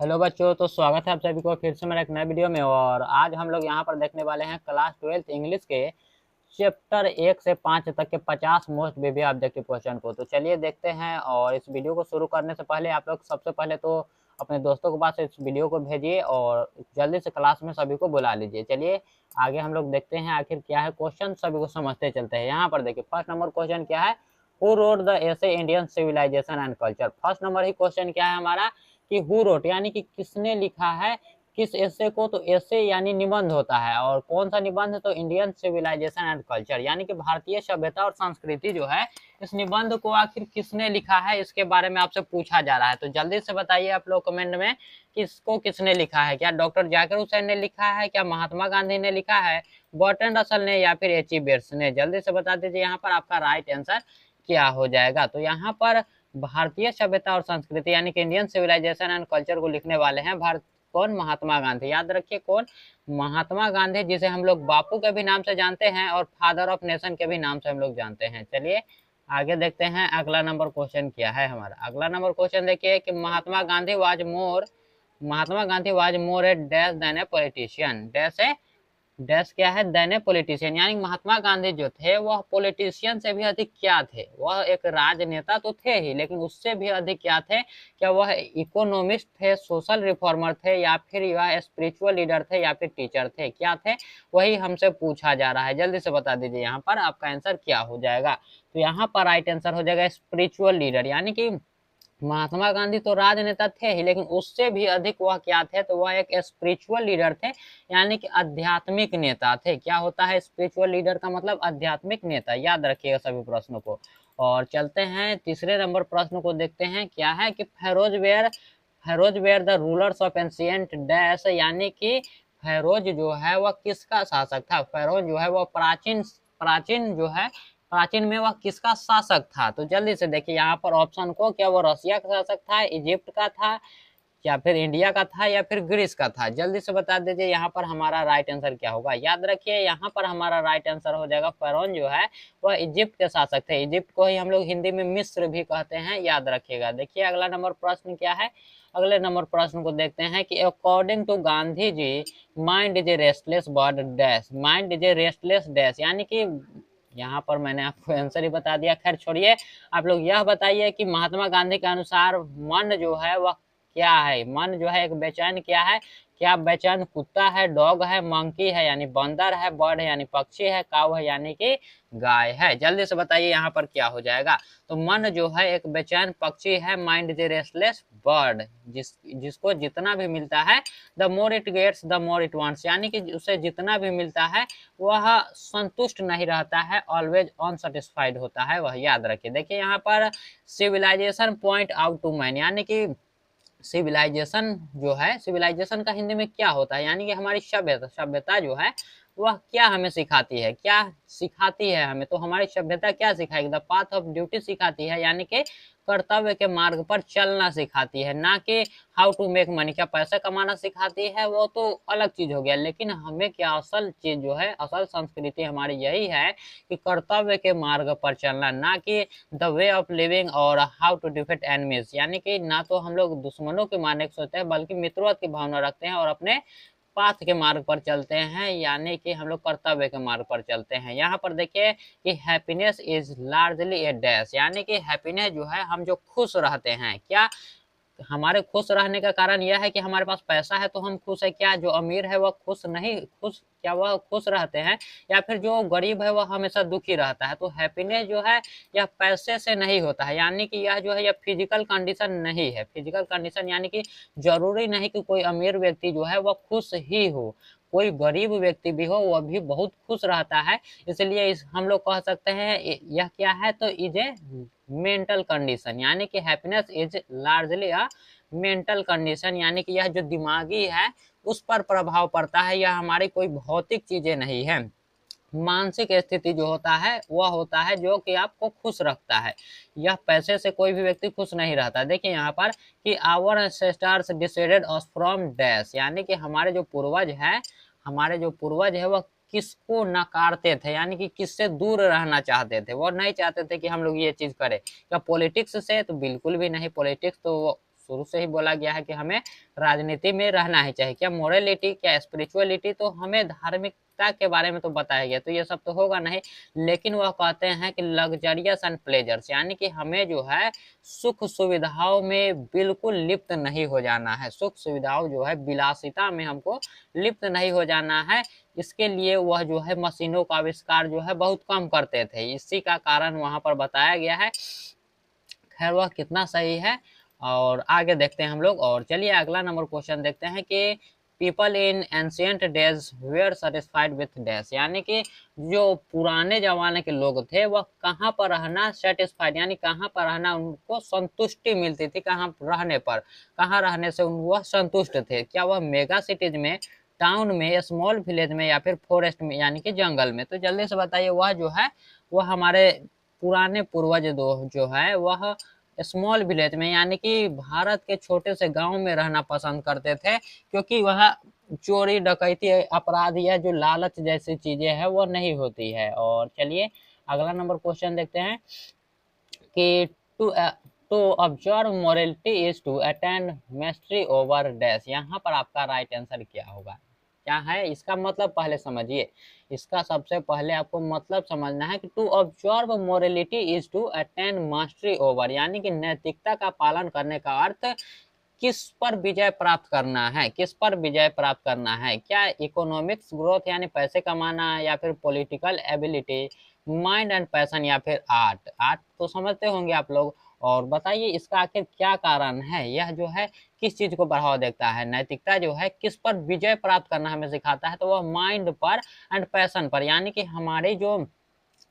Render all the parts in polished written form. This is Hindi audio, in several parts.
हेलो बच्चों, तो स्वागत है आप सभी को फिर से मेरा एक नए वीडियो में। और आज हम लोग यहाँ पर देखने वाले हैं क्लास 12th इंग्लिश के चैप्टर 1 से 5 तक के 50 मोस्ट बेबी ऑब्जेक्टिव क्वेश्चन को। तो चलिए देखते हैं। और इस वीडियो को शुरू करने से पहले आप लोग सबसे पहले तो अपने दोस्तों के पास इस वीडियो को भेजिए और जल्दी से क्लास में सभी को बुला लीजिए। चलिए आगे हम लोग देखते हैं आखिर क्या है क्वेश्चन, सभी को समझते चलते हैं। यहाँ पर देखिए फर्स्ट नंबर क्वेश्चन क्या है, who wrote the essay Indian civilisation and culture. First number ही क्वेश्चन क्या है हमारा कि हु रोट यानी कि किसने लिखा है किस एसे को। तो एसे यानी निबंध होता है, और कौन सा निबंध, तो इंडियन सिविलाइजेशन एंड कल्चर यानी कि भारतीय सभ्यता और संस्कृति जो है, इस निबंध को आखिर किसने लिखा है, इसके बारे में आपसे पूछा जा रहा है। तो जल्दी से बताइए आप लोग कमेंट में कि इसको किसने लिखा है। क्या डॉक्टर जाकिर हुसैन ने लिखा है, क्या महात्मा गांधी ने लिखा है, बर्ट्रैंड रसल ने, या फिर एच ई बेट्स ने। जल्दी से बता दीजिए यहाँ पर आपका राइट आंसर क्या हो जाएगा। तो यहाँ पर भारतीय सभ्यता और संस्कृति यानी कि इंडियन सिविलाइजेशन एंड कल्चर को लिखने वाले हैं भारत कौन, महात्मा गांधी। याद रखिए कौन, महात्मा गांधी, जिसे हम लोग बापू के भी नाम से जानते हैं और फादर ऑफ नेशन के भी नाम से हम लोग जानते हैं। चलिए आगे देखते हैं अगला नंबर क्वेश्चन क्या है हमारा। अगला नंबर क्वेश्चन देखिए कि Mahatma Gandhi was more a dash than a politician. Dash क्या है, देने पॉलिटिशियन यानी महात्मा गांधी जो थे वह पॉलिटिशियन से भी अधिक क्या थे, वह एक राजनेता तो थे ही, लेकिन उससे भी अधिक क्या थे, क्या वह इकोनॉमिस्ट थे, सोशल रिफॉर्मर थे, या फिर वह स्पिरिचुअल लीडर थे, या फिर टीचर थे, क्या थे, वही हमसे पूछा जा रहा है। जल्दी से बता दीजिए यहाँ पर आपका आंसर क्या हो जाएगा। तो यहाँ पर राइट आंसर हो जाएगा स्पिरिचुअल लीडर, यानी कि महात्मा गांधी तो राजनेता थे ही, लेकिन उससे भी अधिक वह क्या थे, तो वह एक स्पिरिचुअल लीडर थे, यानी कि आध्यात्मिक नेता थे। क्या होता है स्पिरिचुअल लीडर का मतलब, आध्यात्मिक नेता। याद रखिएगा सभी प्रश्नों को। और चलते हैं तीसरे नंबर प्रश्न को देखते हैं क्या है कि pharaohs were the rulers of ancient dash, यानी कि फेरोज जो है वह किसका शासक था। फेरोज जो है वह प्राचीन प्राचीन जो है प्राचीन में वह किसका शासक था। तो जल्दी से देखिए यहाँ पर ऑप्शन को, क्या वो रसिया का शासक था, इजिप्ट का था, या फिर इंडिया का था, या फिर ग्रीस का था। जल्दी से बता दीजिए यहाँ पर हमारा राइट आंसर क्या होगा। याद रखिए यहाँ पर हमारा राइट आंसर हो जाएगा फेरोन जो है वह इजिप्ट के शासक थे। इजिप्ट को ही हम लोग हिंदी में मिस्र भी कहते हैं, याद रखिएगा। देखिए अगला नंबर प्रश्न क्या है। अगले नंबर प्रश्न को देखते हैं कि according to Gandhi ji mind is a restless bird dash. Mind is a restless dash यानी कि यहाँ पर मैंने आपको आंसर ही बता दिया। खैर छोड़िए, आप लोग यह बताइए कि महात्मा गांधी के अनुसार मन जो है वह क्या है। मन जो है एक बेचैन क्या है, क्या बेचैन कुत्ता है, डॉग है, मंकी है यानी बंदर है, बर्ड है यानी पक्षी है, काऊ है यानी कि गाय है। जल्दी से बताइए यहाँ पर क्या हो जाएगा। तो मन जो है एक बेचैन पक्षी है, माइंड इज रेस्टलेस बर्ड, जिसको जितना भी मिलता है, the more it gets the more it wants, यानी कि उसे जितना भी मिलता है वह संतुष्ट नहीं रहता है, ऑलवेज अनसेटिस्फाइड होता है वह। याद रखिए। देखिए यहाँ पर civilisation point out to man, यानी कि सिविलाइजेशन जो है, सिविलाइजेशन का हिंदी में क्या होता है, यानी कि हमारी सभ्यता सभ्यता जो है वह क्या हमें सिखाती है, क्या सिखाती है हमें। तो हमारी सभ्यता क्या सिखाएगी, द पाथ ऑफ ड्यूटी सिखाती है, यानी कि कर्तव्य के मार्ग पर चलना सिखाती है, ना कि हाउ टू मेक मनी। क्या पैसा कमाना सिखाती है, वो तो अलग चीज हो गया, लेकिन हमें क्या असल चीज जो है, असल संस्कृति हमारी यही है कि कर्तव्य के मार्ग पर चलना, ना कि द वे ऑफ लिविंग और हाउ टू डिफीट एनिमीज, यानी कि ना तो हम लोग दुश्मनों के मारने को सोचते हैं, बल्कि मित्रवत की भावना रखते हैं और अपने पाथ के मार्ग पर चलते हैं, यानी कि हम लोग कर्तव्य के मार्ग पर चलते हैं। यहाँ पर देखिए कि happiness is largely A dash, यानी कि हैप्पीनेस जो है, हम जो खुश रहते हैं, क्या हमारे खुश रहने का कारण यह है कि हमारे पास पैसा है तो हम खुश है, क्या जो अमीर है वह खुश नहीं खुश, क्या वह खुश रहते हैं, या फिर जो गरीब है वह हमेशा दुखी रहता है। तो हैप्पीनेस जो है यह पैसे से नहीं होता है, यानी कि यह जो है यह फिजिकल कंडीशन नहीं है। फिजिकल कंडीशन यानी कि जरूरी नहीं कि कोई अमीर व्यक्ति जो है वह खुश ही हो, कोई गरीब व्यक्ति भी हो वह भी बहुत खुश रहता है। इसलिए हम लोग कह सकते हैं यह क्या है, तो इज ए मेंटल कंडीशन, यानी कि happiness is largely a mental condition, यानी कि यह जो दिमागी है उस पर प्रभाव पड़ता है, यह हमारी कोई भौतिक चीजें नहीं है। मानसिक स्थिति जो होता है वह होता है जो कि आपको खुश रखता है। यह पैसे से कोई भी व्यक्ति खुश नहीं रहता। देखिए यहाँ पर कि our ancestors decided us from dash, यानी कि हमारे जो पूर्वज है वह किसको नकारते थे, यानी कि किससे दूर रहना चाहते थे, वो नहीं चाहते थे कि हम लोग ये चीज करें। क्या पॉलिटिक्स से, तो बिल्कुल भी नहीं। पॉलिटिक्स तो शुरू से ही बोला गया है कि हमें राजनीति में रहना ही चाहिए। क्या मोरलिटी, क्या स्पिरिचुअलिटी, तो हमें धार्मिकता के बारे में तो बताया गया, तो ये सब तो होगा नहीं। लेकिन वह कहते हैं कि लग्जरियस एंड प्लेजर्स, यानी कि हमें जो है सुख सुविधाओं में बिल्कुल लिप्त नहीं हो जाना है। सुख सुविधाओं जो है, विलासिता में हमको लिप्त नहीं हो जाना है। इसके लिए वह जो है मशीनों का आविष्कार जो है बहुत कम करते थे, इसी का कारण वहां पर बताया गया है। खैर वह कितना सही है, और आगे देखते हैं हम लोग। और चलिए अगला नंबर क्वेश्चन देखते हैं कि people in ancient days were satisfied with dash, यानी कि जो पुराने जमाने के लोग थे वह कहाँ पर रहना सेटिस्फाइड, यानी कहाँ पर रहना उनको संतुष्टि मिलती थी, कहाँ रहने पर, कहाँ रहने से वह संतुष्ट थे। क्या वह मेगा सिटीज में, टाउन में, स्मॉल विलेज में, या फिर फॉरेस्ट में, यानी कि जंगल में? तो जल्दी से बताइए। वह जो है वह हमारे पुराने पूर्वज जो है वह स्मॉल विलेज में, यानी कि भारत के छोटे से गांव में रहना पसंद करते थे, क्योंकि वह चोरी डकैती अपराध या जो लालच जैसी चीजें हैं वो नहीं होती है। और चलिए अगला नंबर क्वेश्चन देखते हैं कि to observe morality is to attend mastery over dash. यहाँ पर आपका राइट आंसर क्या होगा, क्या है इसका मतलब पहले समझिए। इसका सबसे पहले आपको मतलब समझना है कि to observe morality is to attend mastery over, यानी कि नैतिकता का पालन करने का अर्थ किस पर विजय प्राप्त करना है, किस पर विजय प्राप्त करना है? क्या इकोनॉमिक्स ग्रोथ यानी पैसे कमाना, या फिर political ability, mind and passion, या फिर आर्ट? आर्ट तो समझते होंगे आप लोग। और बताइए इसका आखिर क्या कारण है, यह जो है किस चीज को बढ़ावा देता है? नैतिकता जो है किस पर विजय प्राप्त करना हमें सिखाता है, तो वह माइंड पर एंड पैशन पर, यानी कि हमारी जो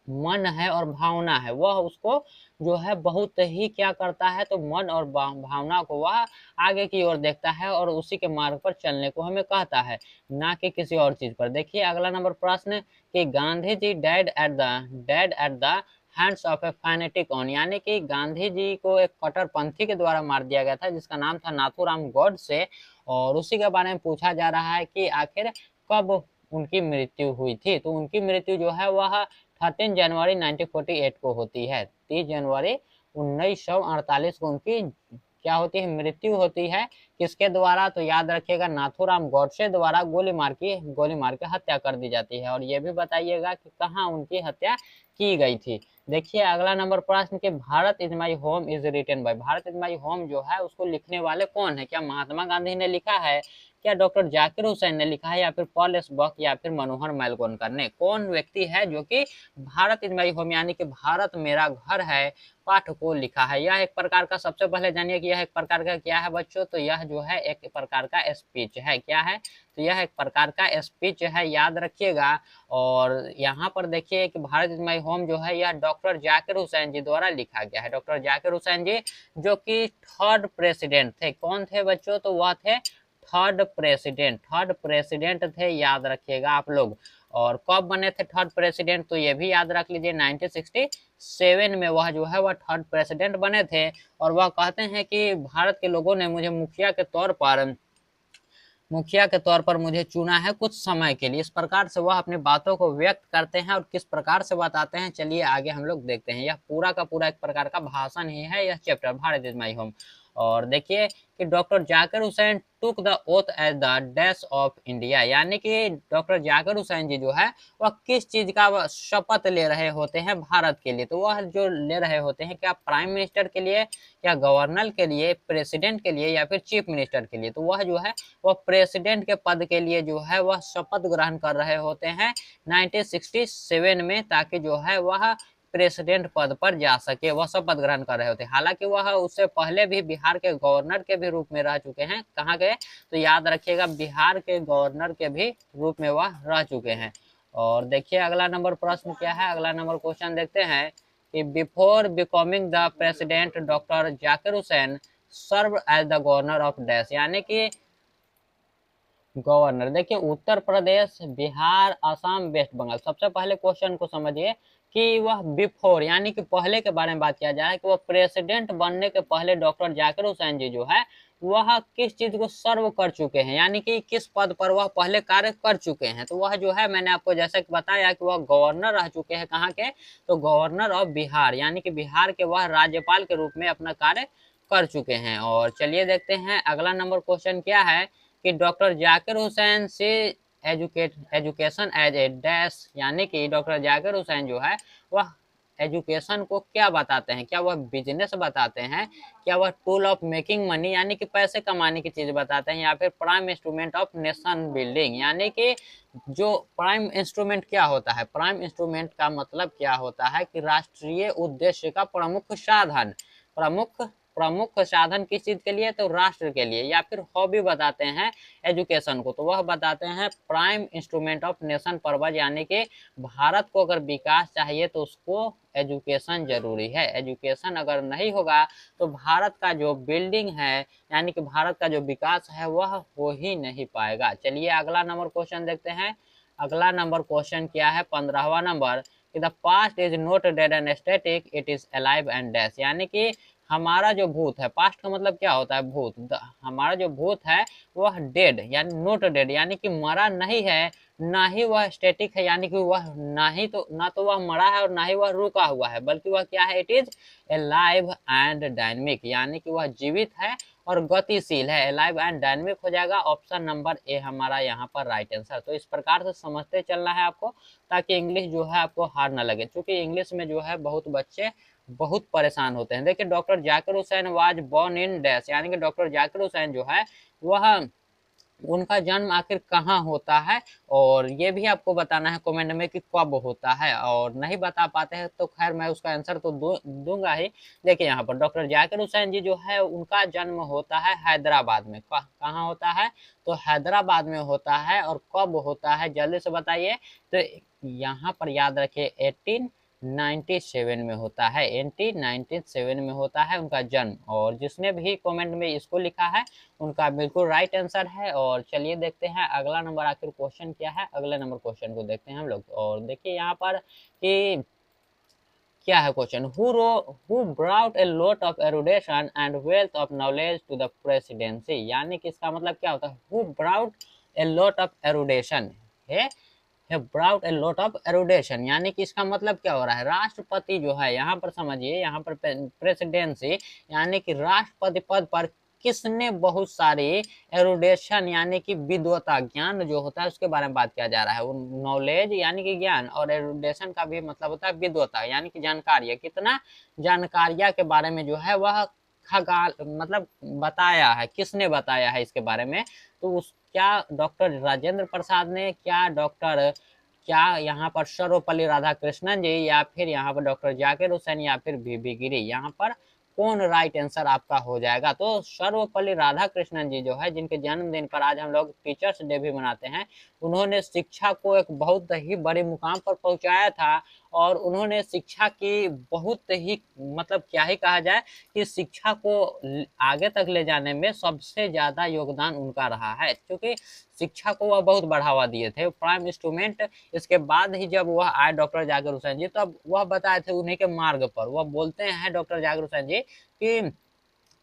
मन है और भावना है वह उसको जो है बहुत ही क्या करता है, तो मन और भावना को वह आगे की ओर देखता है और उसी के मार्ग पर चलने को हमें कहता है, ना कि किसी और चीज पर। देखिए अगला नंबर प्रश्न कि Gandhi ji died at the hands of a fanatic on, यानी कि गांधी जी को एक कट्टरपंथी के द्वारा मार दिया गया था जिसका नाम था नाथूराम गॉडसे। और उसी के बारे में पूछा जा रहा है कि आखिर कब उनकी मृत्यु हुई थी। तो उनकी मृत्यु जो है वह 13 जनवरी 1948 को होती है। 30 जनवरी 1948 को उनकी क्या होती है, मृत्यु होती है। किसके द्वारा, तो याद रखिएगा नाथूराम गॉडसे द्वारा गोली मार के हत्या कर दी जाती है। और ये भी बताइएगा कि कहाँ उनकी हत्या की गई थी। देखिए अगला नंबर प्रश्न कि Bharat is my home is written by, Bharat is my home जो है उसको लिखने वाले कौन है? क्या महात्मा गांधी ने लिखा है, क्या डॉक्टर जाकिर हुसैन ने लिखा है, या फिर पॉल एसबर्ग, या फिर मनोहर मैलगोनकर ने? कौन व्यक्ति है जो कि भारत इज माई होम यानी कि भारत मेरा घर है पाठ को लिखा है? यह एक प्रकार का, सबसे पहले जानिए कि यह एक प्रकार का क्या है बच्चों, तो यह जो है एक प्रकार का स्पीच है। क्या है, तो यह एक प्रकार का स्पीच है, याद रखिएगा। और यहाँ पर देखिए कि भारत इज माई होम जो है यह डॉक्टर जाकिर हुसैन जी द्वारा लिखा गया है। डॉक्टर जाकिर हुसैन जी जो कि थर्ड प्रेसिडेंट थे, कौन थे बच्चों, तो वह थे थर्ड प्रेसिडेंट थे, याद रखिएगा आप लोग। और कब बने थे थर्ड प्रेसिडेंट, तो ये भी याद रख लीजिए 1967 में वह जो है वह थर्ड प्रेसिडेंट बने थे। और वह कहते हैं कि भारत के लोगों ने मुझे मुखिया के तौर पर मुझे चुना है कुछ समय के लिए। इस प्रकार से वह अपनी बातों को व्यक्त करते हैं और किस प्रकार से बताते हैं, चलिए आगे हम लोग देखते हैं। यह पूरा का पूरा एक प्रकार का भाषण ही है यह chapter Bharat is my home. और देखिए कि doctor Zakir Hussain took the oath as the dash of India, यानी कि डॉक्टर जाकिर हुसैन जी जो है वह किस चीज का शपथ ले रहे होते हैं भारत के लिए, तो वह जो ले रहे होते हैं क्या प्राइम मिनिस्टर के लिए, या गवर्नर के लिए, प्रेसिडेंट के लिए, या फिर चीफ मिनिस्टर के लिए? तो वह जो है वह प्रेसिडेंट के पद के लिए जो है वह शपथ ग्रहण कर रहे होते हैं 1967 में, ताकि जो है वह प्रेसिडेंट पद पर जा सके, वह शपथ ग्रहण कर रहे होते हैं। हालांकि वह उससे पहले भी बिहार के गवर्नर के भी रूप में रह चुके हैं। कहाँ गए, तो याद रखिएगा बिहार के गवर्नर के भी रूप में वह रह चुके हैं। और देखिए अगला नंबर प्रश्न क्या है, अगला नंबर क्वेश्चन देखते हैं कि before becoming the president doctor Zakir Hussain serve as the governor of dash, यानी कि गवर्नर। देखिए उत्तर प्रदेश, बिहार, असम, वेस्ट बंगाल। सबसे पहले क्वेश्चन को समझिए कि वह बिफोर यानी कि पहले के बारे में बात किया जा रहा है कि वह प्रेसिडेंट बनने के पहले डॉक्टर जाकिर हुसैन जी जो है वह किस चीज को सर्व कर चुके हैं, यानी कि किस पद पर वह पहले कार्य कर चुके हैं। तो वह जो है मैंने आपको जैसे कि बताया कि वह गवर्नर रह चुके हैं, कहाँ के, तो गवर्नर ऑफ बिहार, यानी कि बिहार के वह राज्यपाल के रूप में अपना कार्य कर चुके हैं। और चलिए देखते हैं अगला नंबर क्वेश्चन क्या है कि डॉक्टर जाकिर हुसैन से एजुकेशन एज ए डैश, यानी कि डॉक्टर जाकिर हुसैन जो है वह एजुकेशन को क्या बताते हैं, क्या वह बिजनेस बताते हैं, क्या वह टूल ऑफ मेकिंग मनी यानी कि पैसे कमाने की चीज बताते हैं, या फिर prime instrument of nation building, यानी कि जो प्राइम इंस्ट्रूमेंट क्या होता है, प्राइम इंस्ट्रूमेंट का मतलब क्या होता है कि राष्ट्रीय उद्देश्य का प्रमुख साधन, प्रमुख प्रमुख साधन किस चीज के लिए, तो राष्ट्र के लिए। या फिर हॉबी बताते हैं एजुकेशन को, तो वह बताते हैं prime instrument of nation purpose, यानी कि भारत को अगर विकास चाहिए तो उसको एजुकेशन जरूरी है। एजुकेशन अगर नहीं होगा तो भारत का जो बिल्डिंग है यानी कि भारत का जो विकास है वह हो ही नहीं पाएगा। चलिए अगला नंबर क्वेश्चन देखते हैं। अगला नंबर क्वेश्चन क्या है, 15वां नंबर कि the past is not dead and static, it is alive and dash, यानी कि हमारा जो भूत है, पास्ट का मतलब क्या होता है भूत, हमारा जो भूत है वह डेड यानी नॉट डेड यानी कि मरा नहीं है, ना ही वह स्टैटिक है यानी कि वह ना ही तो ना तो वह मरा है और ना ही वह रुका हुआ है, बल्कि वह क्या है, it is alive and dynamic, यानी कि वह जीवित है और गतिशील है। अलाइव एंड डायनेमिक हो जाएगा ऑप्शन नंबर ए हमारा यहाँ पर राइट आंसर। तो इस प्रकार से समझते चलना है आपको, ताकि इंग्लिश जो है आपको हार्ड ना लगे, क्योंकि इंग्लिश में जो है बहुत बच्चे बहुत परेशान होते हैं। देखिए doctor Zakir Hussain was born in dash, यानी कि डॉक्टर जाकिर हुसैन जो है वह उनका जन्म आखिर कहाँ होता है, और ये भी आपको बताना है कमेंट में कि कब होता है, और नहीं बता पाते हैं तो खैर मैं उसका आंसर तो दूंगा ही। देखिए यहाँ पर डॉक्टर जाकिर हुसैन जी जो है उनका जन्म होता है हैदराबाद में। कहाँ होता है, तो हैदराबाद में होता है। और कब होता है जल्दी से बताइए, तो यहाँ पर याद रखिए 1897 में होता है, 1897 में होता है उनका जन्म। और जिसने भी कमेंट में इसको लिखा है उनका बिल्कुल राइट आंसर है। और चलिए देखते हैं अगला नंबर आखिर क्वेश्चन क्या है, अगले नंबर क्वेश्चन को देखते हैं हम लोग। और देखिए यहाँ पर कि क्या है question, who brought a lot of erudition and wealth of knowledge to the presidency, यानी कि इसका मतलब क्या होता है, who brought a lot of erudition है, brought a lot of erudition, यानी कि इसका मतलब क्या हो रहा है, राष्ट्रपति जो है यहाँ पर समझिए, यहाँ पर प्रेसिडेंसी यानी कि राष्ट्रपति पद पर किसने बहुत सारी एरुडेशन यानी कि विद्वता ज्ञान जो होता है उसके बारे में बात किया जा रहा है। वो नॉलेज यानी कि ज्ञान, और एरुडेशन का भी मतलब होता है विद्वता यानी कि जानकारी, कितना जानकारिया के बारे में जो है वह खगाल मतलब बताया है, किसने बताया है इसके बारे में, तो उस क्या डॉक्टर राजेंद्र प्रसाद ने, क्या यहाँ पर सर्वपल्ली राधाकृष्णन जी, या फिर यहाँ पर डॉक्टर जाकिर हुसैन, या फिर बीबी गिरी, यहाँ पर कौन राइट आंसर आपका हो जाएगा। तो सर्वपल्ली राधाकृष्णन जी जो है जिनके जन्मदिन पर आज हम लोग टीचर्स डे भी मनाते हैं, उन्होंने शिक्षा को एक बहुत ही बड़े मुकाम पर पहुंचाया था। और उन्होंने शिक्षा की बहुत ही मतलब क्या ही कहा जाए कि शिक्षा को आगे तक ले जाने में सबसे ज्यादा योगदान उनका रहा है, क्योंकि शिक्षा को वह बहुत बढ़ावा दिए थे, प्राइम इंस्ट्रूमेंट। इसके बाद ही जब वह आए डॉक्टर जाकिर हुसैन जी, तब वह बताए थे उन्हीं के मार्ग पर, वह बोलते हैं डॉक्टर जाकिर हुसैन जी कि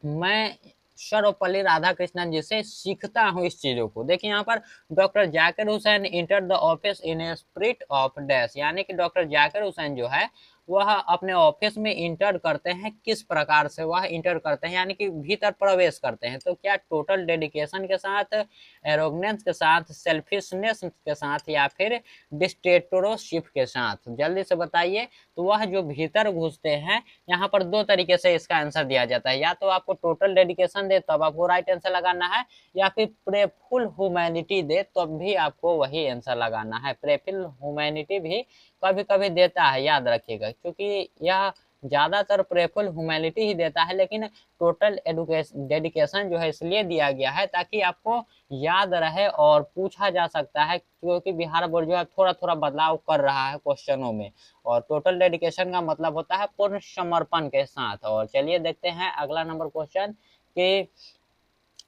मैं सर्वपल्ली राधाकृष्णन जी से सीखता हूँ इस चीजों को। देखिए यहाँ पर doctor Zakir Hussain enter the office in a spirit of dash, यानी कि डॉक्टर जाकिर हुसैन जो है वह अपने ऑफिस में इंटर करते हैं, किस प्रकार से वह इंटर करते हैं यानी कि भीतर प्रवेश करते हैं, तो क्या टोटल डेडिकेशन के साथ, एरोगनेंस के साथ, सेल्फिशनेस के साथ, या फिर डिक्टेटरशिप के साथ, जल्दी से बताइए। तो वह जो भीतर घुसते हैं, यहाँ पर दो तरीके से इसका आंसर दिया जाता है, या तो आपको टोटल डेडिकेशन दे तब आपको राइट आंसर लगाना है, या फिर प्रेफुल ह्यूमैनिटी दे तब भी आपको वही आंसर लगाना है। प्रेफुल ह्यूमैनिटी भी कभी कभी देता है, याद रखिएगा, क्योंकि यह ज्यादातर प्रेफुल ह्यूमैनिटी ही देता है, लेकिन टोटल एडुकेशन डेडिकेशन जो है इसलिए दिया गया है ताकि आपको याद रहे और पूछा जा सकता है, क्योंकि बिहार बोर्ड जो है थोड़ा थोड़ा बदलाव कर रहा है क्वेश्चनों में। और टोटल डेडिकेशन का मतलब होता है पूर्ण समर्पण के साथ। और चलिए देखते हैं अगला नंबर क्वेश्चन कि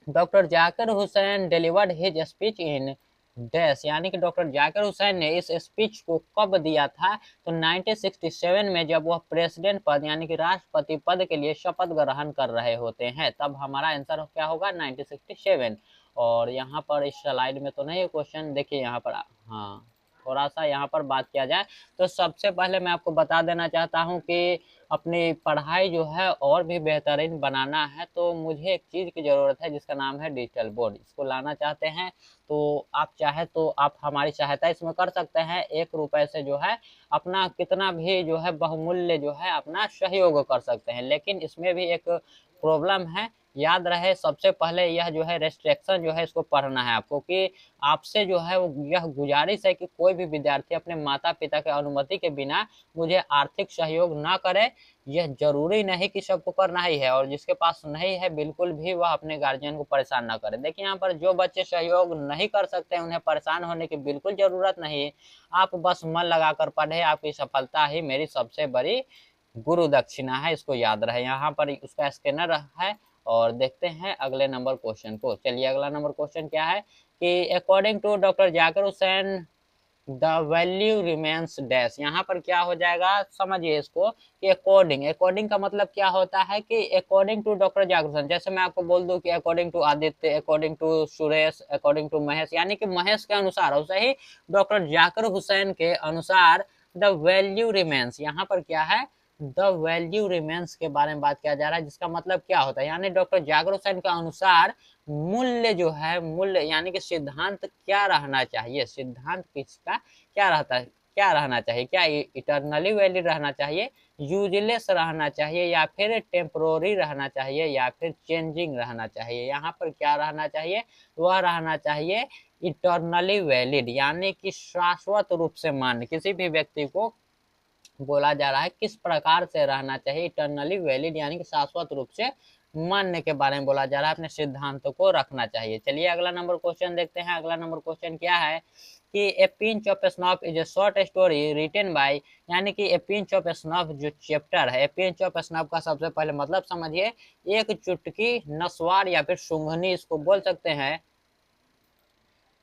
doctor Zakir Hussain delivered his speech in dash, यानी कि डॉक्टर जाकिर हुसैन ने इस स्पीच को कब दिया था, तो 1967 में जब वह प्रेसिडेंट पद यानी कि राष्ट्रपति पद के लिए शपथ ग्रहण कर रहे होते हैं, तब हमारा आंसर क्या होगा 1967। और यहाँ पर इस स्लाइड में तो नहीं है क्वेश्चन, देखिए यहाँ पर, हाँ थोड़ा सा यहाँ पर बात किया जाए तो सबसे पहले मैं आपको बता देना चाहता हूँ कि अपनी पढ़ाई जो है और भी बेहतरीन बनाना है तो मुझे एक चीज़ की ज़रूरत है जिसका नाम है डिजिटल बोर्ड। इसको लाना चाहते हैं तो आप चाहे तो आप हमारी सहायता इसमें कर सकते हैं। 1 रुपए से जो है अपना कितना भी जो है बहुमूल्य जो है अपना सहयोग कर सकते हैं। लेकिन इसमें भी एक प्रॉब्लम है, याद रहे सबसे पहले यह जो है रेस्ट्रिक्शन जो है इसको पढ़ना है आपको कि आपसे जो है वो यह गुजारिश है कि कोई भी विद्यार्थी अपने माता-पिता के अनुमति के बिना मुझे आर्थिक सहयोग ना करे। यह ज़रूरी नहीं कि सबको करना ही है और जिसके पास नहीं है बिल्कुल भी वह अपने गार्जियन को परेशान ना करे। देखिए यहाँ पर जो बच्चे सहयोग नहीं कर सकते उन्हें परेशान होने की बिल्कुल ज़रूरत नहीं है। आप बस मन लगाकर पढ़ें, आपकी सफलता ही मेरी सबसे बड़ी गुरु दक्षिणा है, इसको याद रहे। यहाँ पर उसका स्कैनर है और देखते हैं अगले नंबर क्वेश्चन को। चलिए अगला नंबर क्वेश्चन क्या है कि according to doctor Zakir Hussain the value remains dash. यहाँ पर क्या हो जाएगा समझिए इसको कि अकॉर्डिंग, अकॉर्डिंग का मतलब क्या होता है कि according to doctor Zakir Hussain, जैसे मैं आपको बोल दूं कि according to Aditya, according to Suresh, according to Mahesh, यानी कि महेश के अनुसार, वैसे ही डॉक्टर जाकिर हुसैन के अनुसार द वैल्यू रिमेन्स, यहाँ पर क्या है द वैल्यू रिमेन्स के बारे में बात किया जा रहा है, जिसका मतलब क्या होता है, यानी डॉक्टर जाकिर हुसैन के अनुसार मूल्य जो है, मूल्य यानी कि सिद्धांत क्या रहना चाहिए, सिद्धांत किसका क्या रहता है, क्या रहना चाहिए, क्या इटरनली वैलिड रहना चाहिए, यूजलेस रहना चाहिए, या फिर टेम्पोररी रहना चाहिए, या फिर चेंजिंग रहना चाहिए। यहाँ पर क्या रहना चाहिए, वह रहना चाहिए इटरनली वैलिड, यानी कि शाश्वत रूप से मान्य। किसी भी व्यक्ति को बोला जा रहा है किस प्रकार से रहना चाहिए, इटरनली वैलिड यानी कि शाश्वत रूप से मानने के बारे में बोला जा रहा है, अपने सिद्धांतों को रखना चाहिए। चलिए अगला नंबर क्वेश्चन देखते हैं। अगला नंबर क्वेश्चन क्या है कि a pinch of snuff is a short story written by, यानी कि ए पिंच ऑफ स्नफ जो चैप्टर है, ए पिंच ऑफ स्नफ का सबसे पहले मतलब समझिए, एक चुटकी नस्वार या फिर सुंघनी इसको बोल सकते हैं।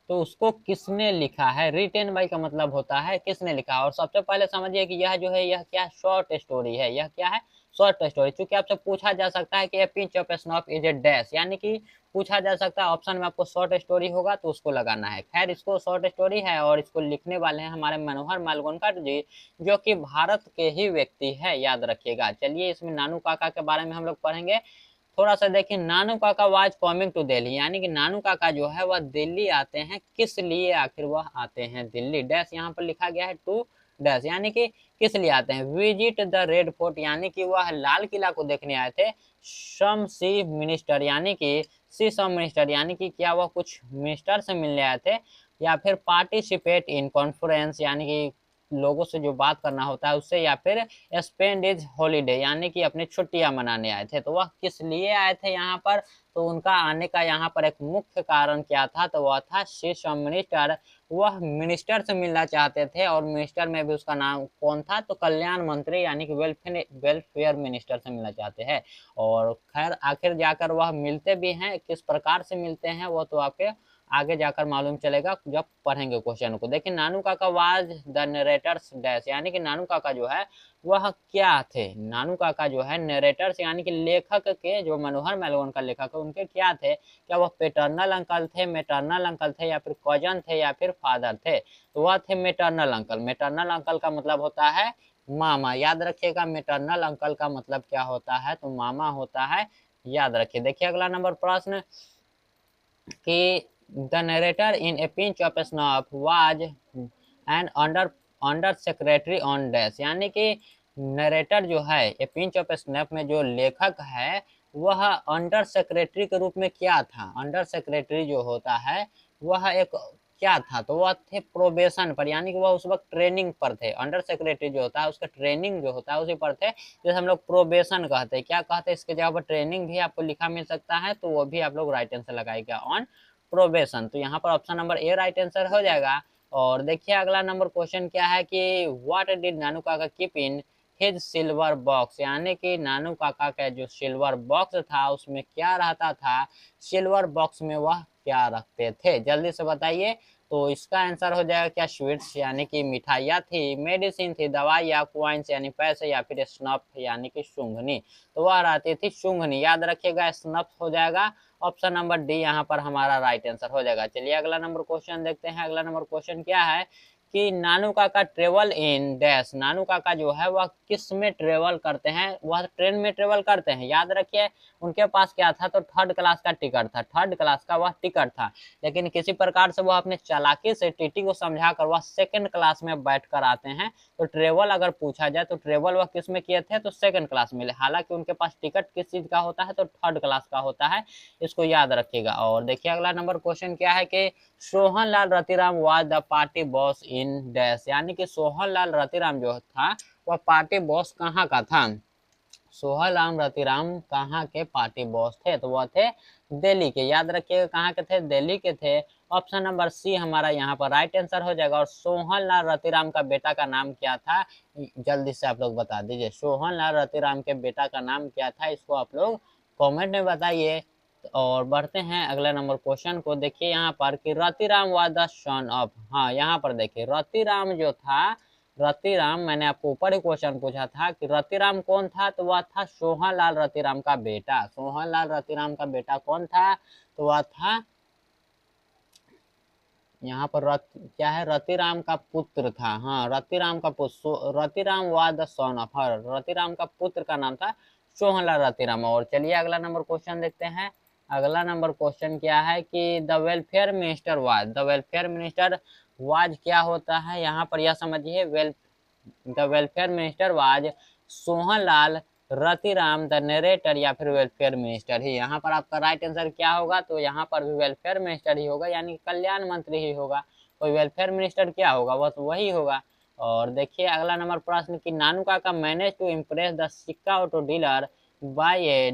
तो उसको किसने लिखा है, रिटेन बाय का मतलब होता है किसने लिखा। और सबसे पहले समझिए कि यह जो है यह क्या शॉर्ट स्टोरी है, यह क्या है शॉर्ट स्टोरी। चूंकि आपसे पूछा जा सकता है कि a pinch of snuff is A dash, यानी कि पूछा जा सकता है ऑप्शन में आपको शॉर्ट स्टोरी होगा तो उसको लगाना है। खैर इसको शॉर्ट स्टोरी है और इसको लिखने वाले हैं हमारे मनोहर मालवणकर जी, जो कि भारत के ही व्यक्ति है, याद रखिएगा। चलिए इसमें नानू काका के बारे में हम लोग पढ़ेंगे थोड़ा सा। देखिए नानू काका वाज कमिंग टू दिल्ली, यानी कि नानू काका जो है वह दिल्ली आते हैं, किस लिए आखिर वह आते हैं दिल्ली, डैश यहाँ पर लिखा गया है टू डैश, यानी कि किस लिए आते हैं। विजिट द रेड फोर्ट, यानी कि वह लाल किला को देखने आए थे। सम सी मिनिस्टर, यानी कि सी सम मिनिस्टर, यानी कि क्या वह कुछ मिनिस्टर से मिलने आए थे, या फिर पार्टिसिपेट इन कॉन्फ्रेंस, यानी कि लोगों से जो बात करना होता है उससे, या फिर स्पेंड इज हॉलीडे, यानी कि अपनी छुट्टियां मनाने आए थे। तो वह किस लिए आए थे यहाँ पर, तो उनका आने का यहाँ पर एक मुख्य कारण क्या था, तो वह था शीर्ष मिनिस्टर। वह मिनिस्टर से मिलना चाहते थे और मिनिस्टर में भी उसका नाम कौन था, तो कल्याण मंत्री, यानी कि वेलफेयर मिनिस्टर से मिलना चाहते हैं। और खैर आखिर जाकर वह मिलते भी हैं, किस प्रकार से मिलते हैं वो तो आपके आगे जाकर मालूम चलेगा जब पढ़ेंगे क्वेश्चन को। देखिए नानू काका वाज द नरेटर्स डैश, यानी कि नानू काका जो है वह क्या थे, नानू काका जो है नरेटर्स यानी कि लेखक के, जो मनोहर मालवणकर लेखक है उनके क्या थे, क्या वह पेटर्नल अंकल थे, मेटर्नल अंकल थे, या फिर कजन थे, या फिर फादर थे। तो वह थे मेटर्नल अंकल। मेटर्नल अंकल का मतलब होता है मामा, याद रखिएगा मेटर्नल अंकल का मतलब क्या होता है, तो मामा होता है, याद रखिए। देखिए अगला नंबर प्रश्न कि the narrator in A pinch of snuff was and under secretary on dash, यानी कि नरेटर जो है ए पिंच ऑफ स्नफ में जो लेखक है वह अंडर सेक्रेटरी के रूप में क्या था। अंडर सेक्रेटरी जो होता है वह एक क्या था, तो वह थे प्रोबेशन पर, यानी कि वह उस वक्त ट्रेनिंग पर थे। अंडर सेक्रेटरी जो होता है उसका ट्रेनिंग जो होता है उसी पर थे, जैसे हम लोग प्रोबेशन कहते हैं। क्या कहते हैं इसके जगह पर ट्रेनिंग भी आपको लिखा मिल सकता है, तो वो भी आप लोग राइट आंसर लगाइएगा ऑन प्रोबेशन। तो यहाँ पर option number A right answer हो जाएगा। और देखिए अगला नंबर क्वेश्चन क्या है कि व्हाट डिड नानू काका keep in his silver box, यानी कि नानू काका का जो सिल्वर बॉक्स था उसमें क्या रहता था, सिल्वर बॉक्स में वह क्या रखते थे, जल्दी से बताइए। तो इसका आंसर हो जाएगा क्या स्वीट्स, यानी कि मिठाइयाँ थी, मेडिसिन थी दवाई, या क्वाइंस यानी पैसे, या फिर स्नफ यानी कि सूंघनी। तो वह रहती थी सूंघनी, याद रखिएगा स्नफ हो जाएगा। ऑप्शन नंबर डी यहाँ पर हमारा राइट आंसर हो जाएगा। चलिए अगला नंबर क्वेश्चन देखते हैं। अगला नंबर क्वेश्चन क्या है कि नानू काका ट्रेवल इन डैश, नानू काका जो है वह किस में ट्रेवल करते हैं, वह ट्रेन में ट्रेवल करते हैं। याद रखिए उनके पास क्या था, तो थर्ड क्लास का टिकट था, थर्ड क्लास का वह टिकट था, लेकिन किसी प्रकार से वह अपने चालाकी से टीटी को समझाकर वह सेकंड क्लास में बैठ कर आते हैं। तो ट्रेवल अगर पूछा जाए तो ट्रेवल वह किस में किए थे, तो सेकंड क्लास में, हालांकि उनके पास टिकट किस चीज का होता है, तो थर्ड क्लास का होता है, इसको याद रखिएगा। और देखिए अगला नंबर क्वेश्चन क्या है कि Sohan Lal Ratiram was the party boss in dash, यानी कि सोहन लाल रतिराम जो था वह पार्टी बॉस कहाँ का था। सोहन लाल रतिराम कहाँ के पार्टी बॉस थे, तो वह थे दिल्ली के। याद रखिएगा कहाँ के थे, दिल्ली के थे। ऑप्शन नंबर सी हमारा यहाँ पर राइट आंसर हो जाएगा। और सोहन लाल रतिराम का बेटा का नाम क्या था, जल्दी से आप लोग बता दीजिए, सोहन लाल रतिराम के बेटा का नाम क्या था, इसको आप लोग कमेंट में बताइए। और बढ़ते हैं अगला नंबर क्वेश्चन को। देखिए यहाँ पर कि Ratiram was the son of, हाँ यहाँ पर देखिए रतिराम जो था, रतिराम मैंने आपको ऊपर ही क्वेश्चन पूछा था कि रतिराम कौन था, तो वह था सोहन लाल रतिराम का बेटा। सोहन लाल रतिराम का बेटा कौन था, तो वह था यहाँ पर क्या है, रतिराम का पुत्र था। हाँ रतिराम का पुत्र, Ratiram was the son of her, Ratiram का पुत्र का नाम था सोहन लाल रतिराम। और चलिए अगला नंबर क्वेश्चन देखते हैं। अगला नंबर क्वेश्चन क्या है कि the welfare minister was, the welfare minister was क्या होता है, यहाँ पर यह समझिए, the welfare minister was Sohan Lal Ratiram the narrator, या फिर वेलफेयर मिनिस्टर ही। यहाँ पर आपका राइट आंसर क्या होगा, तो यहाँ पर भी वेलफेयर मिनिस्टर ही होगा, यानी कल्याण मंत्री ही होगा। कोई वेलफेयर मिनिस्टर क्या होगा, वह तो वही होगा। और देखिए अगला नंबर प्रश्न कि Nanu Kaka manage to impress the Sikka auto dealer by a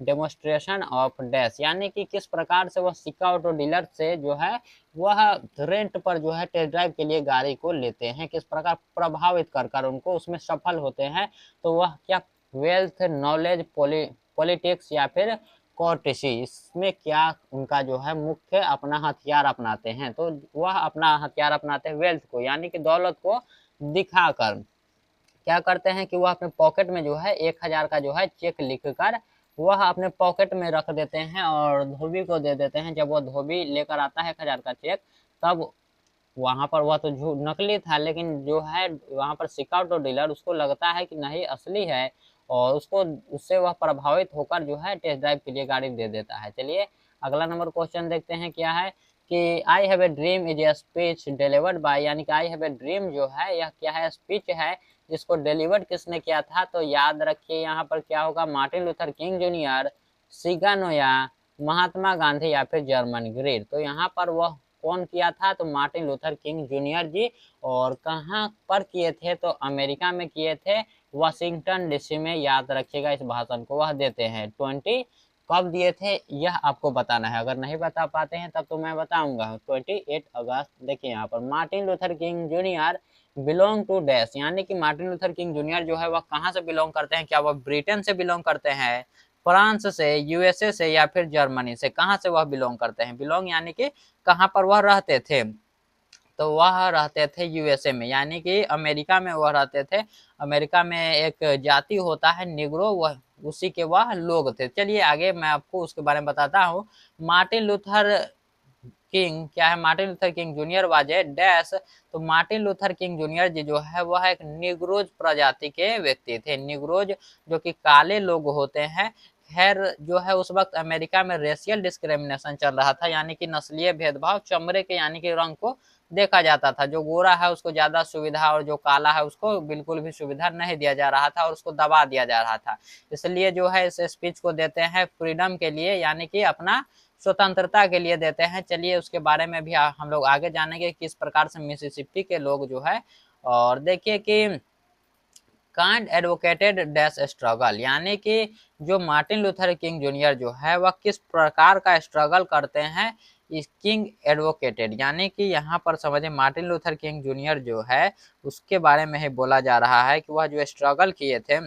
demonstration of dash, यानी कि किस प्रकार से वह सिक्का ऑटो डीलर से जो है वह रेंट पर जो है टेस्ट ड्राइव के लिए गाड़ी को लेते हैं, किस प्रकार प्रभावित कर कर उनको उसमें सफल होते हैं। तो वह क्या वेल्थ, नॉलेज, पॉलिटिक्स या फिर कोर्टेसी, इसमें क्या उनका जो है मुख्य अपना हथियार अपनाते हैं, तो वह अपना हथियार अपनाते हैं वेल्थ को, यानी कि दौलत को दिखाकर। क्या करते हैं कि वह अपने पॉकेट में जो है 1000 का जो है चेक लिखकर वह अपने पॉकेट में रख देते हैं और धोबी को दे देते हैं। जब वो धोबी लेकर आता है 1000 का चेक, तब वहां पर वह तो नकली था, लेकिन जो है वहां पर सिक्का ऑटो डीलर उसको लगता है कि नहीं असली है, और उसको उससे वह प्रभावित होकर जो है टेस्ट ड्राइव के लिए गाड़ी दे देता है। चलिए अगला नंबर क्वेश्चन देखते हैं क्या है कि I have a dream is a speech delivered by, यानी कि आई हैव ए ड्रीम जो है यह क्या है, स्पीच है, जिसको डिलीवर्ड किसने किया था, तो याद रखिए यहाँ पर क्या होगा, Martin Luther King junior, सिगानोया, Mahatma Gandhi या फिर जर्मन ग्रीड। तो यहाँ पर वह कौन किया था, तो मार्टिन लूथर किंग जूनियर जी। और कहाँ पर किए थे, तो अमेरिका में किए थे, वाशिंगटन डीसी में। याद रखिएगा इस भाषण को वह देते हैं। 20 कब दिए थे यह आपको बताना है, अगर नहीं बता पाते हैं तब तो मैं बताऊंगा। 28 अगस्त। देखिए यहाँ पर Martin Luther King junior belong to dash, यानी कि मार्टिन लूथर किंग जूनियर जो है वह कहाँ से बिलोंग करते हैं, क्या वह ब्रिटेन से बिलोंग करते हैं, फ्रांस से, यूएसए से या फिर जर्मनी से, कहाँ से वह बिलोंग करते हैं, बिलोंग यानी कि कहाँ पर वह रहते थे, तो वह रहते थे यूएसए में, यानी कि अमेरिका में वह रहते थे। अमेरिका में एक जाति होता है निग्रो, वह उसी के वह लोग थे। चलिए आगे मैं आपको उसके बारे में बताता हूँ। मार्टिन लूथर किंग क्या है, मार्टिन लूथर किंग जूनियर वाजे डैश, तो मार्टिन लूथर किंग जूनियर जी जो है वह एक निग्रोज प्रजाति के व्यक्ति थे। निग्रोज जो कि काले लोग होते हैं। खैर जो है उस वक्त अमेरिका में रेशियल डिस्क्रिमिनेशन चल रहा था, यानी कि नस्लीय भेदभाव, चमड़े के यानी कि रंग को देखा जाता था। जो गोरा है उसको ज्यादा सुविधा और जो काला है उसको बिल्कुल भी सुविधा नहीं दिया जा रहा था और उसको दबा दिया जा रहा था। इसलिए जो है इस स्पीच को देते हैं फ्रीडम के लिए, यानी कि अपना स्वतंत्रता के लिए देते हैं। चलिए उसके बारे में भी हम लोग आगे जानेंगे किस प्रकार से मिसिसिपी के लोग जो है। और देखिए कि कांट एडवोकेटेड डैश स्ट्रगल, यानी कि जो मार्टिन लूथर किंग जूनियर जो है वह किस प्रकार का स्ट्रगल करते हैं, इस किंग एडवोकेटेड, यानी कि यहाँ पर समझे मार्टिन लूथर किंग जूनियर जो है उसके बारे में ही बोला जा रहा है कि वह जो स्ट्रगल किए थे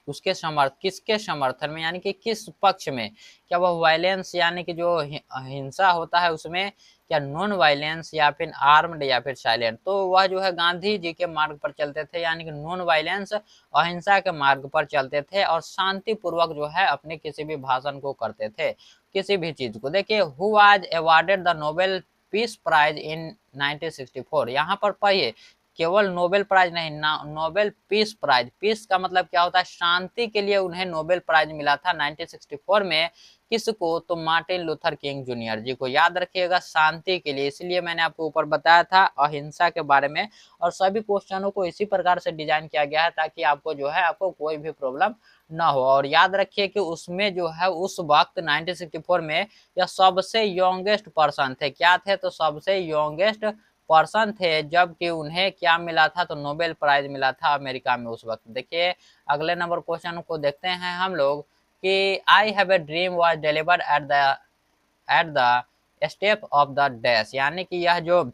उसके किसके समर्थन में, यानी कि किस पक्ष में, क्या वह वायलेंस यानी कि जो हिंसा होता है उसमें, क्या नॉन वायलेंस या फिर आर्म्ड या फिर साइलेंट। तो वह जो है गांधी जी के मार्ग पर चलते थे, यानी कि नॉन वायलेंस अहिंसा के मार्ग पर चलते थे और शांति पूर्वक जो है अपने किसी भी भाषण को करते थे, किसी भी चीज को। देखिए who was awarded the Nobel peace prize in 1964। यहाँ पर पढ़िए, केवल नोबेल प्राइज नहीं, नोबेल पीस प्राइज। पीस का मतलब क्या होता है, शांति के लिए उन्हें नोबेल प्राइज मिला था 1964 में। किसको, तो मार्टिन लूथर किंग जूनियर जी को। याद रखिएगा, शांति के लिए। इसलिए मैंने आपको ऊपर बताया था अहिंसा के बारे में, और सभी क्वेश्चनों को इसी प्रकार से डिजाइन किया गया है ताकि आपको जो है आपको कोई भी प्रॉब्लम ना हो। और याद रखिए कि उसमें जो है उस वक्त 1964 में यह सबसे यंगेस्ट पर्सन थे। क्या थे, तो सबसे यंगेस्ट पर्सन थे, जबकि उन्हें क्या मिला था, तो नोबेल प्राइज मिला था अमेरिका में उस वक्त। देखिए अगले नंबर क्वेश्चन को देखते हैं हम लोग कि I have a dream was delivered at the step of the dash, यानी कि यह जो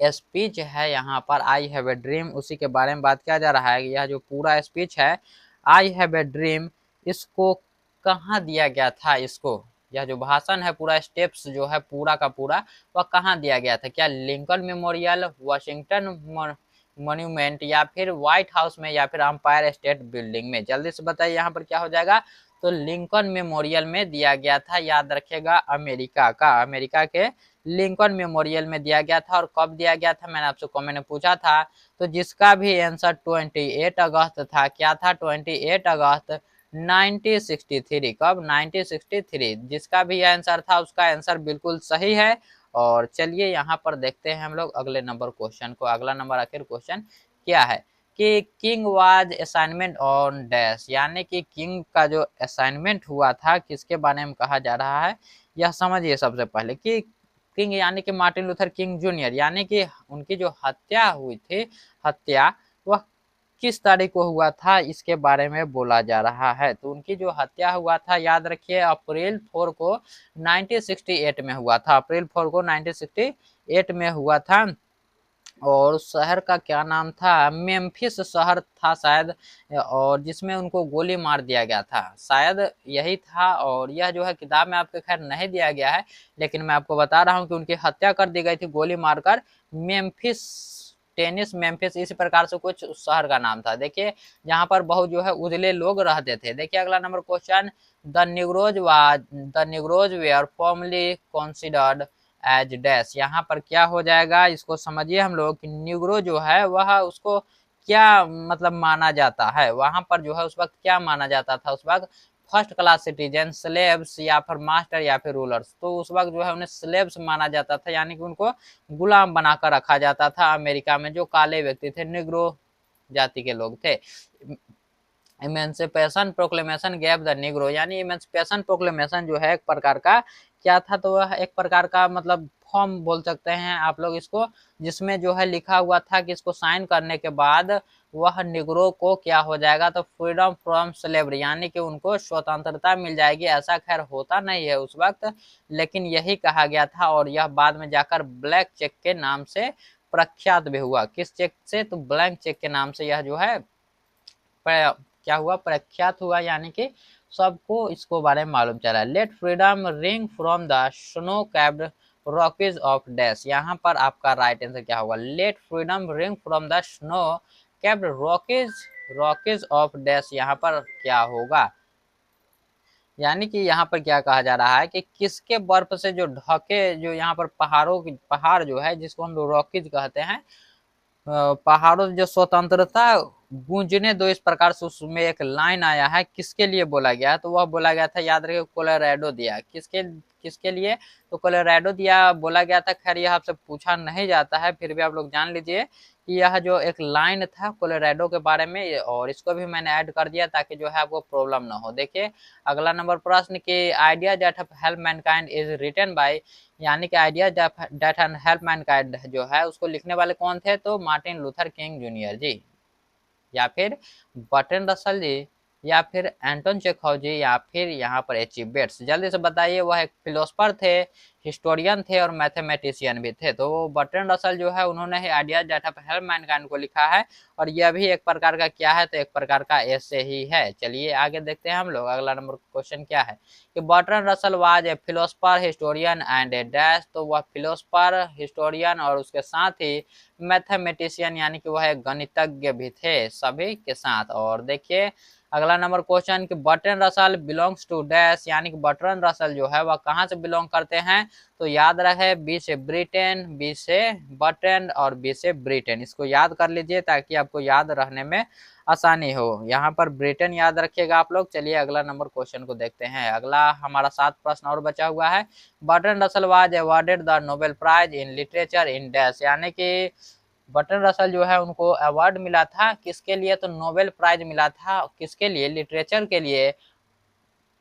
स्पीच है यहाँ पर आई हैव ए ड्रीम, उसी के बारे में बात किया जा रहा है। यह जो पूरा स्पीच है आई हैव ए ड्रीम, इसको कहाँ दिया गया था, इसको यह जो भाषण है पूरा स्टेप्स जो है पूरा का पूरा वह कहाँ दिया गया था? क्या लिंकन मेमोरियल, वाशिंगटन मॉन्यूमेंट, या फिर व्हाइट हाउस में, या फिर एम्पायर स्टेट बिल्डिंग में? जल्दी से बताइए यहाँ पर क्या हो जाएगा, तो लिंकन मेमोरियल में दिया गया था। याद रखिएगा अमेरिका के लिंकन मेमोरियल में दिया गया था। और कब दिया गया था, मैंने आपसे कमेंट में पूछा था, तो जिसका भी आंसर 28 अगस्त था। क्या था, 28 अगस्त 1963। कब, 1963। जिसका भी आंसर था उसका आंसर बिल्कुल सही है। और चलिए यहाँ पर देखते हैं हम लोग अगले नंबर क्वेश्चन को। अगला नंबर आखिर क्वेश्चन क्या है कि king was assignment on dash, यानी कि किंग का जो असाइनमेंट हुआ था किसके बारे में कहा जा रहा है, यह समझिए सबसे पहले कि किंग यानी कि मार्टिन लूथर किंग जूनियर, यानी कि उनकी जो हत्या हुई थी, हत्या वह किस तारीख को हुआ था इसके बारे में बोला जा रहा है। तो उनकी जो हत्या हुआ था, याद रखिए अप्रैल 4 को 1968 में हुआ था। अप्रैल 4 को 1968 में हुआ था। और उस शहर का क्या नाम था, मेम्फिस शहर था शायद, और जिसमें उनको गोली मार दिया गया था, शायद यही था। और यह जो है किताब में आपके खैर नहीं दिया गया है, लेकिन मैं आपको बता रहा हूँ कि उनकी हत्या कर दी गई थी गोली मारकर। मेम्फिस, टेनिस मेम्फिस, इसी प्रकार से कुछ उस शहर का नाम था। देखिए जहाँ पर बहुत जो है उजले लोग रहते थे। देखिए अगला number question, the negroes were formerly considered as dash, यहाँ पर क्या हो जाएगा, इसको समझिए हम लोग कि निग्रो जो है वह उसको क्या मतलब माना जाता है, वहां पर जो है उस वक्त क्या माना जाता था, उस वक्त फर्स्ट क्लास सिटीजन, स्लेव्स, या फिर मास्टर, या फिर रूलर्स। तो उस वक्त जो है उन्हें स्लेव्स माना जाता था, यानी कि उनको गुलाम बनाकर रखा जाता था अमेरिका में, जो काले व्यक्ति थे, निग्रो जाति के लोग थे। Emancipation proclamation gap the Negro, यानी इमेंसिपेशन प्रोक्लेमेशन जो है एक प्रकार का क्या था, तो वह एक प्रकार का मतलब फॉर्म बोल सकते हैं आप लोग इसको, जिसमें जो है लिखा हुआ था कि इसको साइन करने के बाद वह निग्रो को क्या हो जाएगा, तो फ्रीडम फ्रॉम स्लेवरी, यानी कि उनको स्वतंत्रता मिल जाएगी। ऐसा खैर होता नहीं है उस वक्त, लेकिन यही कहा गया था। और यह बाद में जाकर ब्लैक चेक के नाम से प्रख्यात भी हुआ। किस चेक से, तो ब्लैंक चेक के नाम से यह जो है क्या हुआ, प्रख्यात हुआ, यानी कि सबको इसको बारे में मालूम चला। Let freedom ring from the snow capped Rockies of dash, यहाँ पर आपका राइट आंसर क्या होगा, let freedom ring from the snow capped Rockies of dash, यहाँ पर क्या होगा, यानी कि यहाँ पर क्या कहा जा रहा है कि किसके बर्फ से जो ढके, जो यहाँ पर पहाड़ जो है जिसको हम लोग रॉकीज कहते हैं, पहाड़ों जो स्वतंत्रता गूंजने दो, इस प्रकार से उसमें एक लाइन आया है, किसके लिए बोला गया है, तो वह बोला गया था, याद रखिए कोलोराडो दिया, किसके किसके लिए, तो कोलोराडो दिया बोला गया था। खैर यह आपसे पूछा नहीं जाता है, फिर भी आप लोग जान लीजिए कि यह जो एक लाइन था कोलोराडो के बारे में, और इसको भी मैंने ऐड कर दिया ताकि जो है आपको प्रॉब्लम ना हो। देखिए अगला नंबर प्रश्न की idea that help mankind is written by, यानी कि आइडिया दैट हेल्प मैनकाइंड जो है उसको लिखने वाले कौन थे, तो मार्टिन लूथर किंग जूनियर जी, या फिर बर्ट्रैंड रसल जी, या फिर एंटोन चेखव जी, या फिर यहाँ पर एच.जी. बेट्स। जल्दी से बताइए, वह एक फिलोसफर थे, हिस्टोरियन थे और मैथमेटिशियन भी थे। तो बर्ट्रैंड रसल जो है उन्होंने ही आइडियाज दैट हेल्प मैनकाइंड को लिखा है, और यह भी एक प्रकार का क्या है, तो एक प्रकार का ऐसे ही है। चलिए आगे देखते हैं हम लोग, अगला नंबर क्वेश्चन क्या है कि Bertrand Russell was a philosopher, historian and A dash, तो वह फिलोसफर, हिस्टोरियन और उसके साथ ही मैथमेटिशियन, यानी कि वह एक गणितज्ञ भी थे सभी के साथ। और देखिए अगला नंबर क्वेश्चन कि Bertrand Russell belongs to dash, यानी कि बर्ट्रैंड रसल जो है वह कहाँ से बिलोंग करते हैं, तो याद रहे बी से ब्रिटेन, बी से बर्ट्रैंड और बी से ब्रिटेन। इसको याद कर लीजिए ताकि आपको याद रहने में आसानी हो। यहाँ पर ब्रिटेन याद रखिएगा आप लोग। चलिए अगला नंबर क्वेश्चन को देखते हैं। अगला हमारा 7 प्रश्न और बचा हुआ है। Bertrand Russell was awarded the Nobel prize in literature in dash, यानी कि बर्ट्रैंड रसल जो है उनको अवार्ड मिला था किसके लिए, तो नोबेल प्राइज मिला था किसके लिए, लिटरेचर के लिए।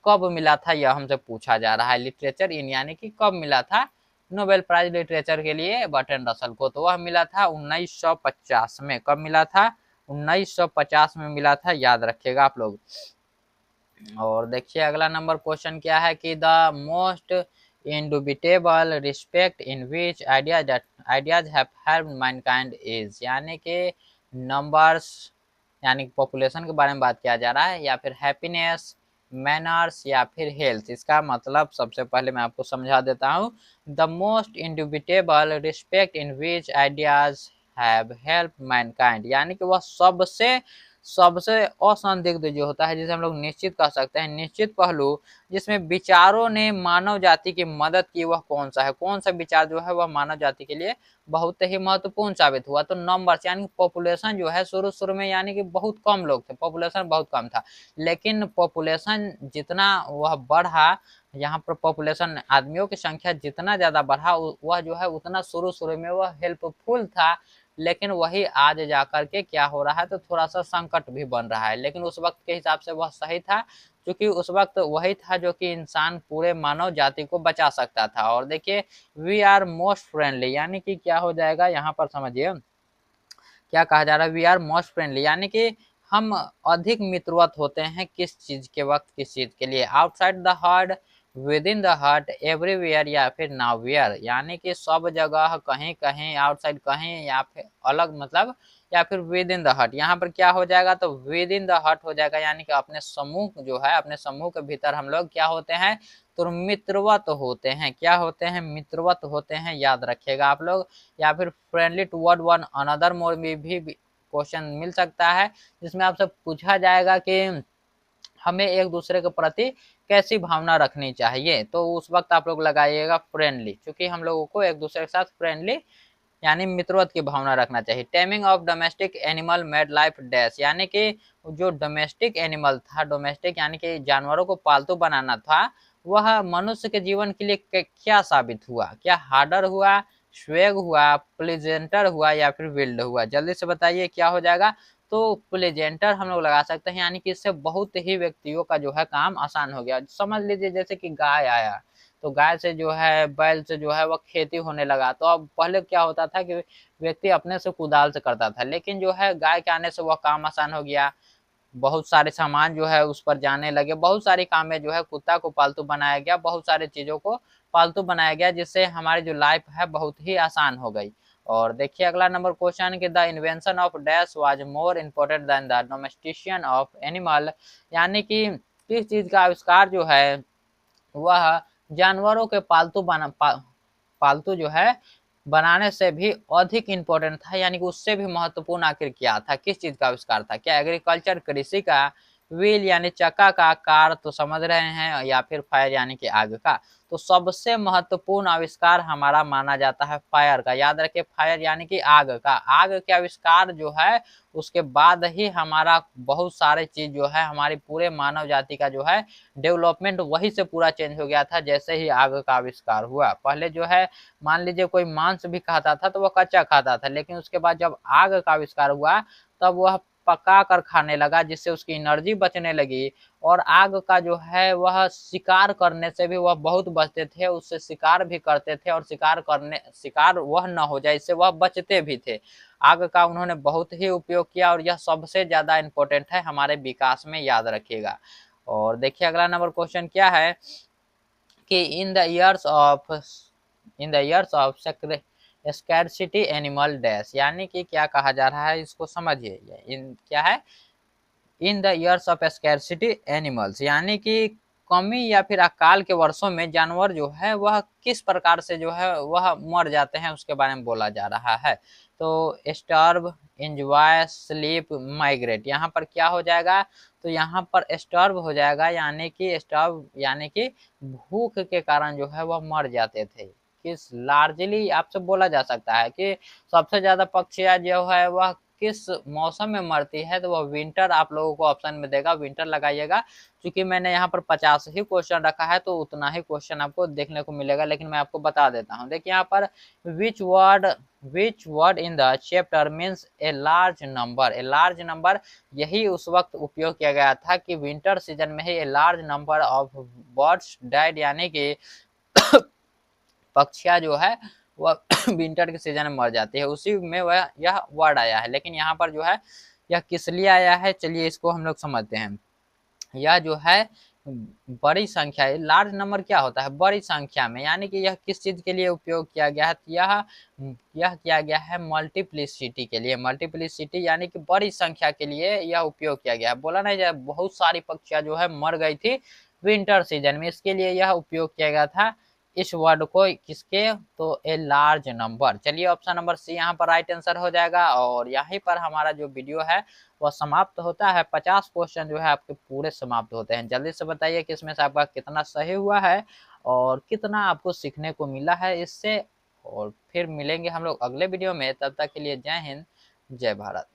कब मिला था यह हमसे पूछा जा रहा है, लिटरेचर इन यानी कि कब मिला था नोबेल प्राइज लिटरेचर के लिए बर्ट्रैंड रसल को, तो वह मिला था 1950 में। कब मिला था, 1950 में मिला था, याद रखिएगा आप लोग। और देखिए अगला नंबर क्वेश्चन क्या है कि the most indubitable respect in which ideas have helped mankind is, यानी कि नंबर्स यानी कि पॉपुलेशन के बारे में बात किया जा रहा है, या फिर हैप्पीनेस, मैनर्स, या फिर हेल्थ। इसका मतलब सबसे पहले मैं आपको समझा देता हूँ। The most indubitable respect in which ideas have help mankind, यानी कि वह सबसे सबसे असंदिग्ध जो होता है, जिसे हम लोग निश्चित कह सकते हैं, निश्चित पहलू जिसमें विचारों ने मानव जाति की मदद की, वह कौन सा है, कौन सा विचार जो है वह मानव जाति के लिए बहुत ही महत्वपूर्ण साबित हुआ, तो नंबर्स, यानी पॉपुलेशन जो है शुरू शुरू में यानी कि बहुत कम लोग थे, पॉपुलेशन बहुत कम था, लेकिन पॉपुलेशन जितना वह बढ़ा, यहाँ पर पॉपुलेशन आदमियों की संख्या जितना ज्यादा बढ़ा वह जो है उतना शुरू शुरू में वह हेल्पफुल था, लेकिन वही आज जाकर के क्या हो रहा है, तो थोड़ा सा संकट भी बन रहा है। लेकिन उस वक्त के हिसाब से वह सही था, क्योंकि उस वक्त वही था जो कि इंसान पूरे मानव जाति को बचा सकता था। और देखिए वी आर मोस्ट फ्रेंडली, यानी कि क्या हो जाएगा यहाँ पर समझिए क्या कहा जा रहा है, वी आर मोस्ट फ्रेंडली, यानी कि हम अधिक मित्रवत होते हैं किस चीज के वक्त, किस चीज के लिए, outside the heart, with in the heart, everywhere, या फिर नाउवेयर, यानी कि सब जगह, कहीं कहीं, आउटसाइड कहीं, या फिर अलग मतलब, या फिर विद इन द हार्ट। यहाँ पर क्या हो जाएगा, तो विद इन द हार्ट हो जाएगा, यानी कि अपने समूह जो है, अपने समूह के भीतर हम लोग क्या होते हैं, तो मित्रवत होते हैं। क्या होते हैं, मित्रवत होते हैं, याद रखिएगा आप लोग। या फिर friendly toward one another more में भी क्वेश्चन मिल सकता है, जिसमें आपसे पूछा जाएगा कि हमें एक दूसरे के प्रति कैसी भावना रखनी चाहिए, तो उस वक्त आप लोग लगाइएगा फ्रेंडली, क्योंकि हम लोगों को एक दूसरे के साथ फ्रेंडली यानी मित्रवत की भावना रखना चाहिए। Taming of domestic animal made life dash, यानी कि जो डोमेस्टिक एनिमल था, डोमेस्टिक यानी कि जानवरों को पालतू बनाना था, वह मनुष्य के जीवन के लिए क्या साबित हुआ, क्या हार्डर हुआ, स्वेग हुआ, प्लेजेंटर हुआ, या फिर विल्ड हुआ, जल्दी से बताइए क्या हो जाएगा, तो प्लेजेंटर हम लोग लगा सकते हैं, यानी कि इससे बहुत ही व्यक्तियों का जो है काम आसान हो गया। समझ लीजिए जैसे कि गाय आया, तो गाय से जो है, बैल से जो है वह खेती होने लगा, तो अब पहले क्या होता था कि व्यक्ति अपने से कुदाल से करता था, लेकिन जो है गाय के आने से वह काम आसान हो गया, बहुत सारे सामान जो है उस पर जाने लगे, बहुत सारी काम में जो है कुत्ता को पालतू बनाया गया, बहुत सारी चीजों को पालतू बनाया गया, जिससे हमारी जो लाइफ है बहुत ही आसान हो गई। और देखिए अगला नंबर क्वेश्चन कि the invention of dash was more important then the domestication of animal, यानी कि किस चीज का आविष्कार जो है वह जानवरों के पालतू जो है बनाने से भी अधिक इम्पोर्टेंट था, यानी कि उससे भी महत्वपूर्ण आखिर क्या था, किस चीज का आविष्कार था, क्या एग्रीकल्चर कृषि का, व्हील यानी चक्का का, कार तो समझ रहे हैं, या फिर फायर यानी कि आग का, तो सबसे महत्वपूर्ण आविष्कार हमारा माना जाता है फायर का। याद रखिए फायर यानी कि आग का, आग के आविष्कार जो है उसके बाद ही हमारा बहुत सारे चीज जो है, हमारी पूरे मानव जाति का जो है डेवलपमेंट वही से पूरा चेंज हो गया था, जैसे ही आग का आविष्कार हुआ। पहले जो है मान लीजिए कोई मांस भी खाता था तो वह कच्चा खाता था, लेकिन उसके बाद जब आग का आविष्कार हुआ तब वह पका कर खाने लगा, जिससे उसकी एनर्जी बचने लगी। और आग का जो है वह शिकार करने से भी वह बहुत बचते थे, उससे शिकार भी करते थे, और शिकार वह न हो जाए इससे वह बचते भी थे। आग का उन्होंने बहुत ही उपयोग किया, और यह सबसे ज्यादा इम्पोर्टेंट है हमारे विकास में, याद रखिएगा। और देखिए अगला नंबर क्वेश्चन क्या है कि in the years of scarcity animal dash, यानी कि क्या कहा जा रहा है इसको समझिए। इन क्या है, in the years of scarcity animals, यानी कि कमी या फिर अकाल के वर्षों में जानवर जो है वह किस प्रकार से जो है वह मर जाते हैं, उसके बारे में बोला जा रहा है। तो स्टार्व, एंजॉय, स्लीप, माइग्रेट, यहाँ पर क्या हो जाएगा, तो यहाँ पर स्टार्व हो जाएगा, यानी कि स्टार्व यानी कि भूख के कारण जो है वह मर जाते थे। किस लार्जली आपसे बोला जा सकता है कि सबसे ज्यादा पक्षियां जो है वह किस मौसम में मरती है, तो वह विंटर आप लोगों को ऑप्शन में देगा, विंटर लगाइएगा। क्योंकि मैंने यहाँ पर 50 ही क्वेश्चन रखा है तो उतना ही क्वेश्चन आपको देखने को मिलेगा, लेकिन मैं आपको बता देता हूँ। देखिए यहाँ पर which word in the chapter means A large number. A large number यही उस वक्त उपयोग किया गया था कि विंटर सीजन में ही a large number of birds died, यानी कि पक्षियां जो है वह विंटर के सीजन में मर जाती है, उसी में वह यह वर्ड आया है। लेकिन यहाँ पर जो है यह किस लिए आया है, चलिए इसको हम लोग समझते हैं। यह जो है बड़ी संख्या, लार्ज नंबर क्या होता है, बड़ी संख्या में, यानी कि यह किस चीज के लिए उपयोग किया गया है, यह किया गया है मल्टीप्लिसिटी के लिए। मल्टीप्लिसिटी यानी कि बड़ी संख्या के लिए यह उपयोग किया गया है। बोला नहीं जाए बहुत सारी पक्षियां जो है मर गई थी विंटर सीजन में, इसके लिए यह उपयोग किया गया था इस वर्ड को, किसके, तो ए लार्ज नंबर। चलिए ऑप्शन नंबर सी यहाँ पर राइट आंसर हो जाएगा। और यहीं पर हमारा जो वीडियो है वह समाप्त होता है। 50 क्वेश्चन जो है आपके पूरे समाप्त होते हैं। जल्दी से बताइए कि इसमें से आपका कितना सही हुआ है और कितना आपको सीखने को मिला है इससे। और फिर मिलेंगे हम लोग अगले वीडियो में, तब तक के लिए जय हिंद, जय भारत।